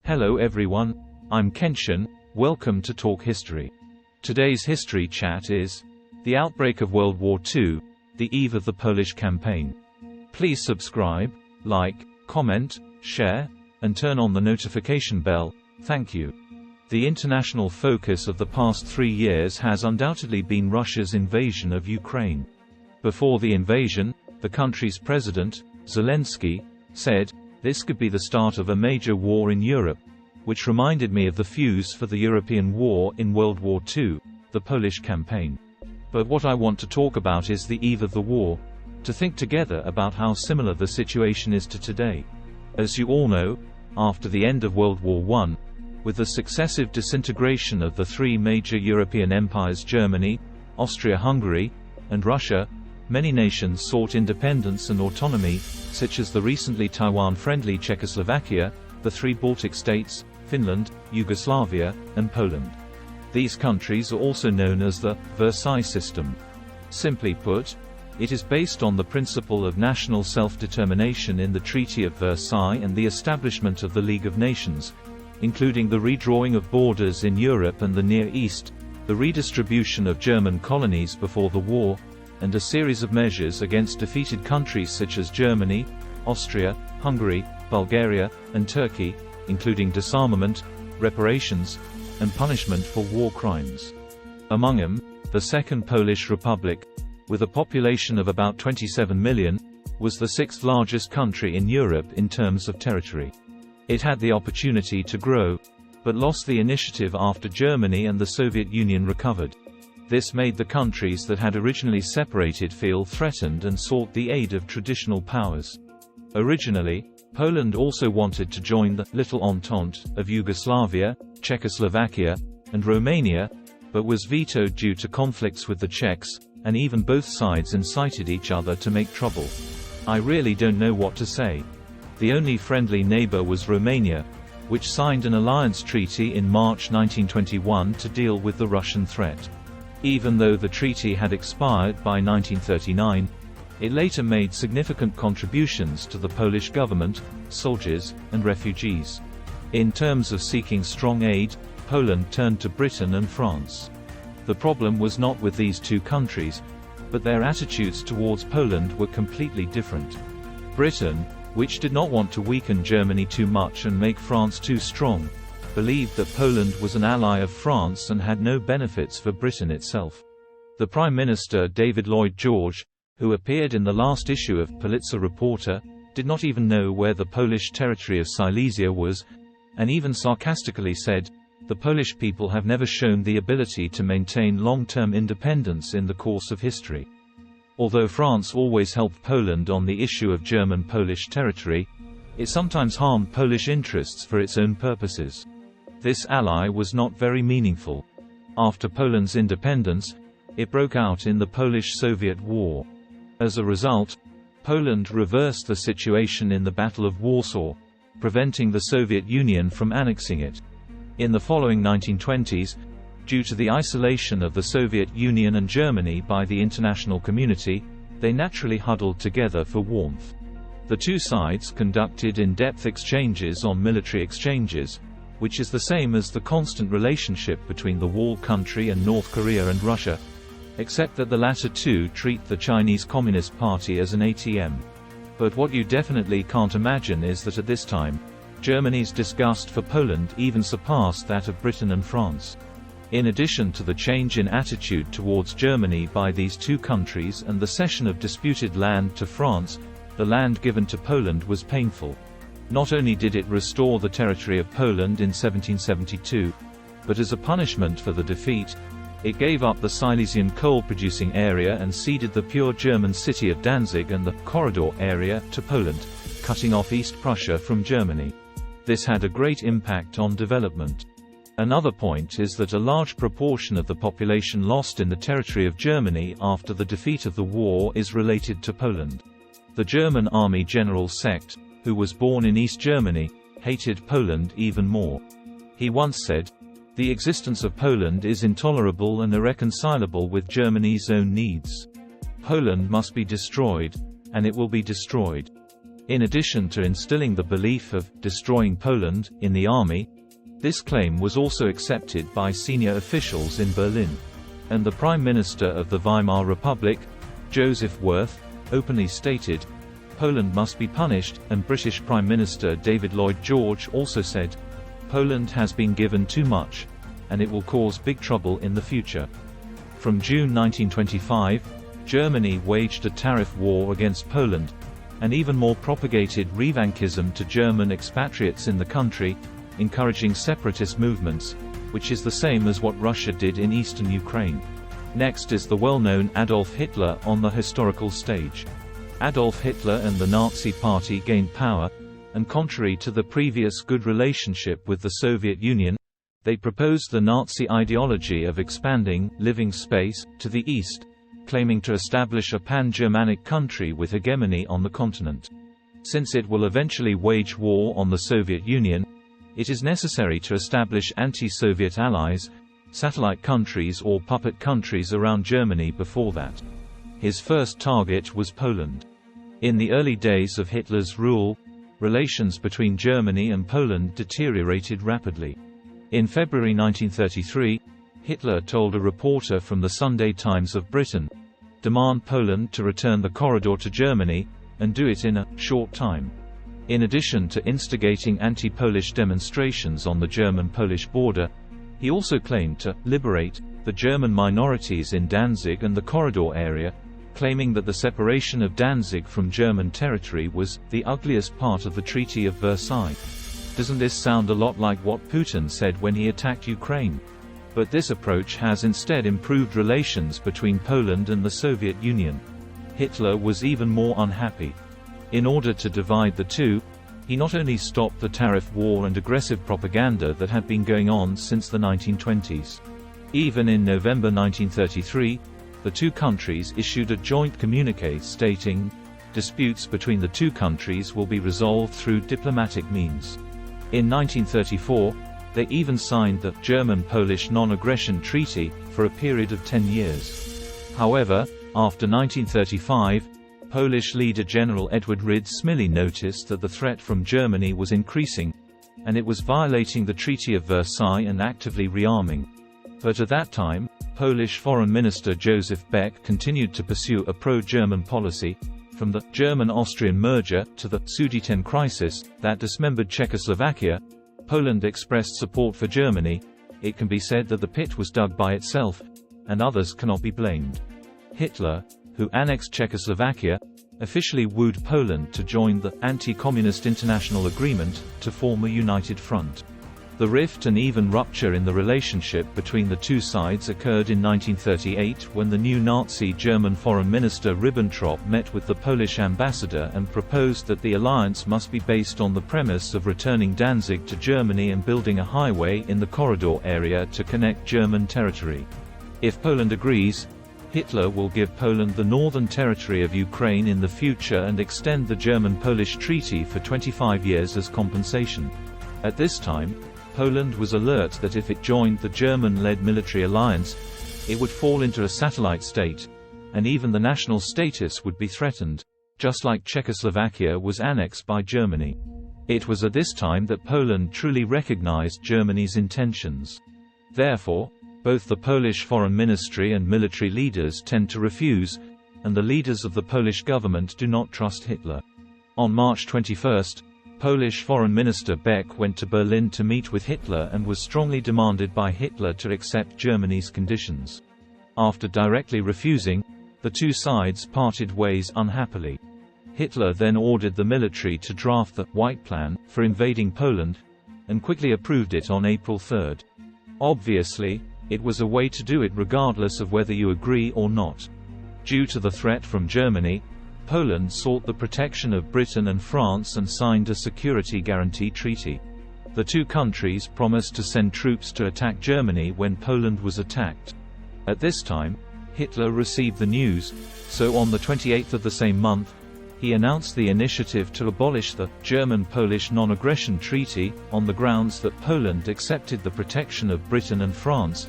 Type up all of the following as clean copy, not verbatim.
Hello everyone, I'm Kenshin, welcome to Talk History. Today's history chat is the outbreak of World War II, the eve of the Polish campaign. Please subscribe, like, comment, share, and turn on the notification bell, thank you. The international focus of the past 3 years has undoubtedly been Russia's invasion of Ukraine. Before the invasion, the country's president, Zelensky, said, "This could be the start of a major war in Europe," which reminded me of the fuse for the European war in World War II, the Polish campaign. But what I want to talk about is the eve of the war, to think together about how similar the situation is to today. As you all know, after the end of World War I, with the successive disintegration of the three major European empires Germany, Austria-Hungary, and Russia, many nations sought independence and autonomy, such as the recently Taiwan-friendly Czechoslovakia, the three Baltic states, Finland, Yugoslavia, and Poland. These countries are also known as the Versailles system. Simply put, it is based on the principle of national self-determination in the Treaty of Versailles and the establishment of the League of Nations, including the redrawing of borders in Europe and the Near East, the redistribution of German colonies before the war, and a series of measures against defeated countries such as Germany, Austria, Hungary, Bulgaria, and Turkey, including disarmament, reparations, and punishment for war crimes. Among them, the Second Polish Republic, with a population of about 27 million, was the sixth largest country in Europe in terms of territory. It had the opportunity to grow, but lost the initiative after Germany and the Soviet Union recovered. This made the countries that had originally separated feel threatened and sought the aid of traditional powers. Originally, Poland also wanted to join the Little Entente of Yugoslavia, Czechoslovakia, and Romania, but was vetoed due to conflicts with the Czechs, and even both sides incited each other to make trouble. I really don't know what to say. The only friendly neighbor was Romania, which signed an alliance treaty in March 1921 to deal with the Russian threat. Even though the treaty had expired by 1939, it later made significant contributions to the Polish government, soldiers, and refugees. In terms of seeking strong aid, Poland turned to Britain and France. The problem was not with these two countries, but their attitudes towards Poland were completely different. Britain, which did not want to weaken Germany too much and make France too strong, believed that Poland was an ally of France and had no benefits for Britain itself. The Prime Minister David Lloyd George, who appeared in the last issue of Pulitzer Reporter, did not even know where the Polish territory of Silesia was, and even sarcastically said, "The Polish people have never shown the ability to maintain long-term independence in the course of history." Although France always helped Poland on the issue of German-Polish territory, it sometimes harmed Polish interests for its own purposes. This ally was not very meaningful. After Poland's independence, it broke out in the Polish-Soviet War. As a result, Poland reversed the situation in the Battle of Warsaw, preventing the Soviet Union from annexing it. In the following 1920s, due to the isolation of the Soviet Union and Germany by the international community, they naturally huddled together for warmth. The two sides conducted in-depth exchanges on military exchanges, which is the same as the constant relationship between the walled country and North Korea and Russia, except that the latter two treat the Chinese Communist Party as an ATM. But what you definitely can't imagine is that at this time, Germany's disgust for Poland even surpassed that of Britain and France. In addition to the change in attitude towards Germany by these two countries and the cession of disputed land to France, the land given to Poland was painful. Not only did it restore the territory of Poland in 1772, but as a punishment for the defeat, it gave up the Silesian coal-producing area and ceded the pure German city of Danzig and the corridor area to Poland, cutting off East Prussia from Germany. This had a great impact on development. Another point is that a large proportion of the population lost in the territory of Germany after the defeat of the war is related to Poland. The German army general Seeckt, who was born in East Germany, hated Poland even more. He once said, "The existence of Poland is intolerable and irreconcilable with Germany's own needs. Poland must be destroyed, and it will be destroyed." In addition to instilling the belief of destroying Poland in the army, this claim was also accepted by senior officials in Berlin. And the Prime Minister of the Weimar Republic, Joseph Wirth, openly stated, "Poland must be punished," and British Prime Minister David Lloyd George also said, "Poland has been given too much, and it will cause big trouble in the future." From June 1925, Germany waged a tariff war against Poland, and even more propagated revanchism to German expatriates in the country, encouraging separatist movements, which is the same as what Russia did in eastern Ukraine. Next is the well-known Adolf Hitler on the historical stage. Adolf Hitler and the Nazi Party gained power, and contrary to the previous good relationship with the Soviet Union, they proposed the Nazi ideology of expanding living space to the east, claiming to establish a pan-Germanic country with hegemony on the continent. Since it will eventually wage war on the Soviet Union, it is necessary to establish anti-Soviet allies, satellite countries or puppet countries around Germany before that. His first target was Poland. In the early days of Hitler's rule, relations between Germany and Poland deteriorated rapidly. In February 1933, Hitler told a reporter from the Sunday Times of Britain, "Demand Poland to return the corridor to Germany, and do it in a short time." In addition to instigating anti-Polish demonstrations on the German-Polish border, he also claimed to liberate the German minorities in Danzig and the corridor area, claiming that the separation of Danzig from German territory was the ugliest part of the Treaty of Versailles. Doesn't this sound a lot like what Putin said when he attacked Ukraine? But this approach has instead improved relations between Poland and the Soviet Union. Hitler was even more unhappy. In order to divide the two, he not only stopped the tariff war and aggressive propaganda that had been going on since the 1920s. Even in November 1933, the two countries issued a joint communiqué stating, "Disputes between the two countries will be resolved through diplomatic means." In 1934, they even signed the German-Polish Non-Aggression Treaty for a period of 10 years. However, after 1935, Polish leader General Edward Ryd-Smiley noticed that the threat from Germany was increasing, and it was violating the Treaty of Versailles and actively rearming. But at that time, Polish Foreign Minister Joseph Beck continued to pursue a pro-German policy. From the German-Austrian merger to the Sudeten crisis that dismembered Czechoslovakia, Poland expressed support for Germany. It can be said that the pit was dug by itself, and others cannot be blamed. Hitler, who annexed Czechoslovakia, officially wooed Poland to join the anti-communist international agreement to form a united front. The rift and even rupture in the relationship between the two sides occurred in 1938 when the new Nazi German Foreign Minister Ribbentrop met with the Polish ambassador and proposed that the alliance must be based on the premise of returning Danzig to Germany and building a highway in the corridor area to connect German territory. If Poland agrees, Hitler will give Poland the northern territory of Ukraine in the future and extend the German-Polish treaty for 25 years as compensation. At this time, Poland was alert that if it joined the German-led military alliance, it would fall into a satellite state, and even the national status would be threatened, just like Czechoslovakia was annexed by Germany. It was at this time that Poland truly recognized Germany's intentions. Therefore, both the Polish Foreign Ministry and military leaders tend to refuse, and the leaders of the Polish government do not trust Hitler. On March 21, Polish Foreign Minister Beck went to Berlin to meet with Hitler and was strongly demanded by Hitler to accept Germany's conditions. After directly refusing, the two sides parted ways unhappily. Hitler then ordered the military to draft the White Plan for invading Poland, and quickly approved it on April 3. Obviously, it was a way to do it regardless of whether you agree or not. Due to the threat from Germany, Poland sought the protection of Britain and France and signed a security guarantee treaty. The two countries promised to send troops to attack Germany when Poland was attacked. At this time, Hitler received the news, so on the 28th of the same month, he announced the initiative to abolish the German-Polish Non-Aggression Treaty, on the grounds that Poland accepted the protection of Britain and France,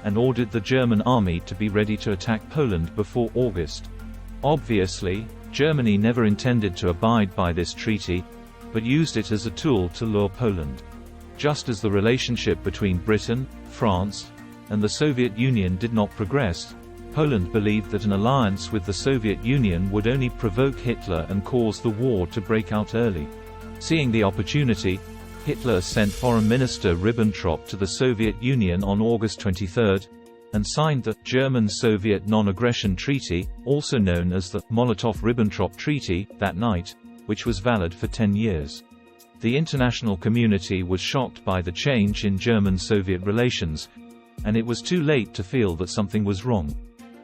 and ordered the German army to be ready to attack Poland before August. Obviously, Germany never intended to abide by this treaty, but used it as a tool to lure Poland. Just as the relationship between Britain, France, and the Soviet Union did not progress, Poland believed that an alliance with the Soviet Union would only provoke Hitler and cause the war to break out early. Seeing the opportunity, Hitler sent Foreign Minister Ribbentrop to the Soviet Union on August 23, and signed the German-Soviet Non-Aggression Treaty, also known as the Molotov-Ribbentrop Treaty, that night, which was valid for 10 years. The international community was shocked by the change in German-Soviet relations, and it was too late to feel that something was wrong.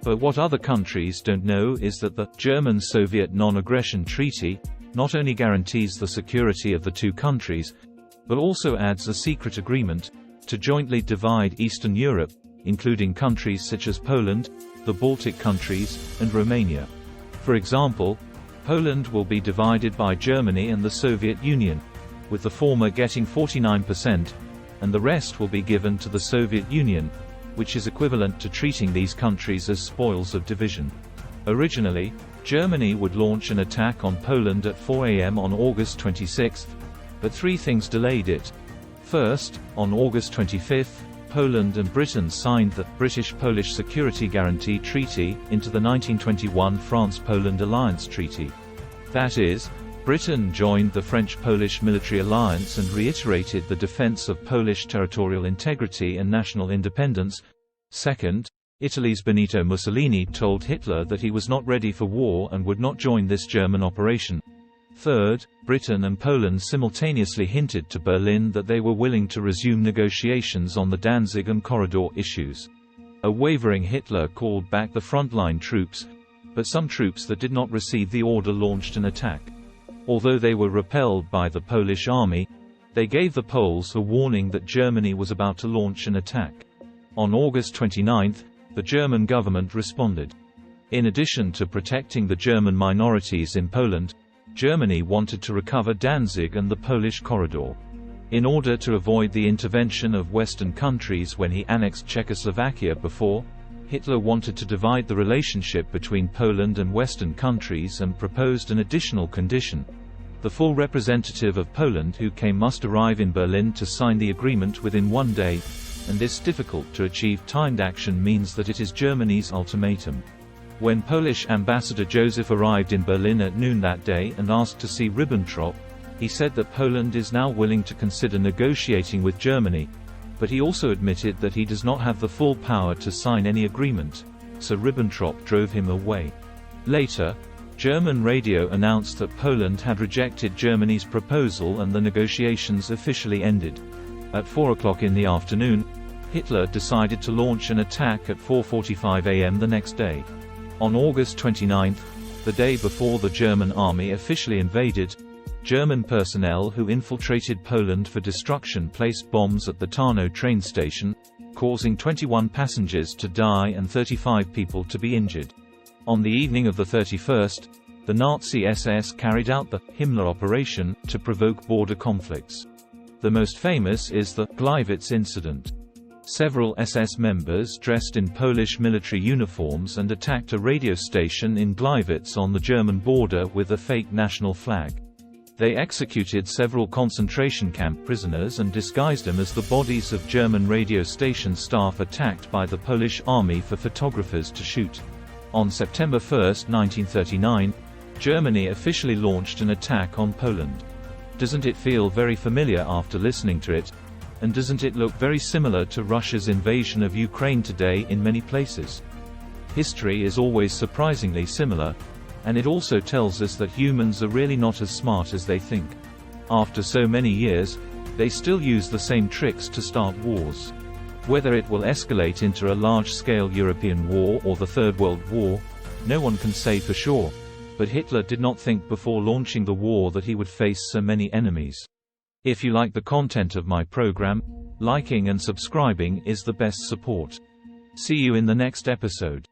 But what other countries don't know is that the German-Soviet Non-Aggression Treaty not only guarantees the security of the two countries, but also adds a secret agreement to jointly divide Eastern Europe, including countries such as Poland, the Baltic countries, and Romania. For example, Poland will be divided by Germany and the Soviet Union, with the former getting 49%, and the rest will be given to the Soviet Union, which is equivalent to treating these countries as spoils of division. Originally, Germany would launch an attack on Poland at 4 a.m. on August 26, but three things delayed it. First, on August 25, Poland and Britain signed the British-Polish Security Guarantee Treaty into the 1921 France-Poland Alliance Treaty. That is, Britain joined the French-Polish military alliance and reiterated the defense of Polish territorial integrity and national independence. Second, Italy's Benito Mussolini told Hitler that he was not ready for war and would not join this German operation. Third, Britain and Poland simultaneously hinted to Berlin that they were willing to resume negotiations on the Danzig and corridor issues. A wavering Hitler called back the frontline troops, but some troops that did not receive the order launched an attack. Although they were repelled by the Polish army, they gave the Poles a warning that Germany was about to launch an attack. On August 29, the German government responded. In addition to protecting the German minorities in Poland, Germany wanted to recover Danzig and the Polish corridor. In order to avoid the intervention of Western countries when he annexed Czechoslovakia before, Hitler wanted to divide the relationship between Poland and Western countries and proposed an additional condition. The full representative of Poland who came must arrive in Berlin to sign the agreement within 1 day, and this difficult-to-achieve timed action means that it is Germany's ultimatum. When Polish ambassador Joseph arrived in Berlin at noon that day and asked to see Ribbentrop, he said that Poland is now willing to consider negotiating with Germany, but he also admitted that he does not have the full power to sign any agreement, so Ribbentrop drove him away. Later, German radio announced that Poland had rejected Germany's proposal and the negotiations officially ended. At 4 o'clock in the afternoon, Hitler decided to launch an attack at 4:45 a.m. the next day. On August 29, the day before the German army officially invaded, German personnel who infiltrated Poland for destruction placed bombs at the Tarnow train station, causing 21 passengers to die and 35 people to be injured. On the evening of the 31st, the Nazi SS carried out the Himmler operation to provoke border conflicts. The most famous is the Gleiwitz incident. Several SS members dressed in Polish military uniforms and attacked a radio station in Gleiwitz on the German border with a fake national flag. They executed several concentration camp prisoners and disguised them as the bodies of German radio station staff attacked by the Polish army for photographers to shoot. On September 1, 1939, Germany officially launched an attack on Poland. Doesn't it feel very familiar after listening to it? And doesn't it look very similar to Russia's invasion of Ukraine today in many places? History is always surprisingly similar, and it also tells us that humans are really not as smart as they think. After so many years, they still use the same tricks to start wars. Whether it will escalate into a large-scale European war or the Third World War, no one can say for sure, but Hitler did not think before launching the war that he would face so many enemies. If you like the content of my program, liking and subscribing is the best support. See you in the next episode.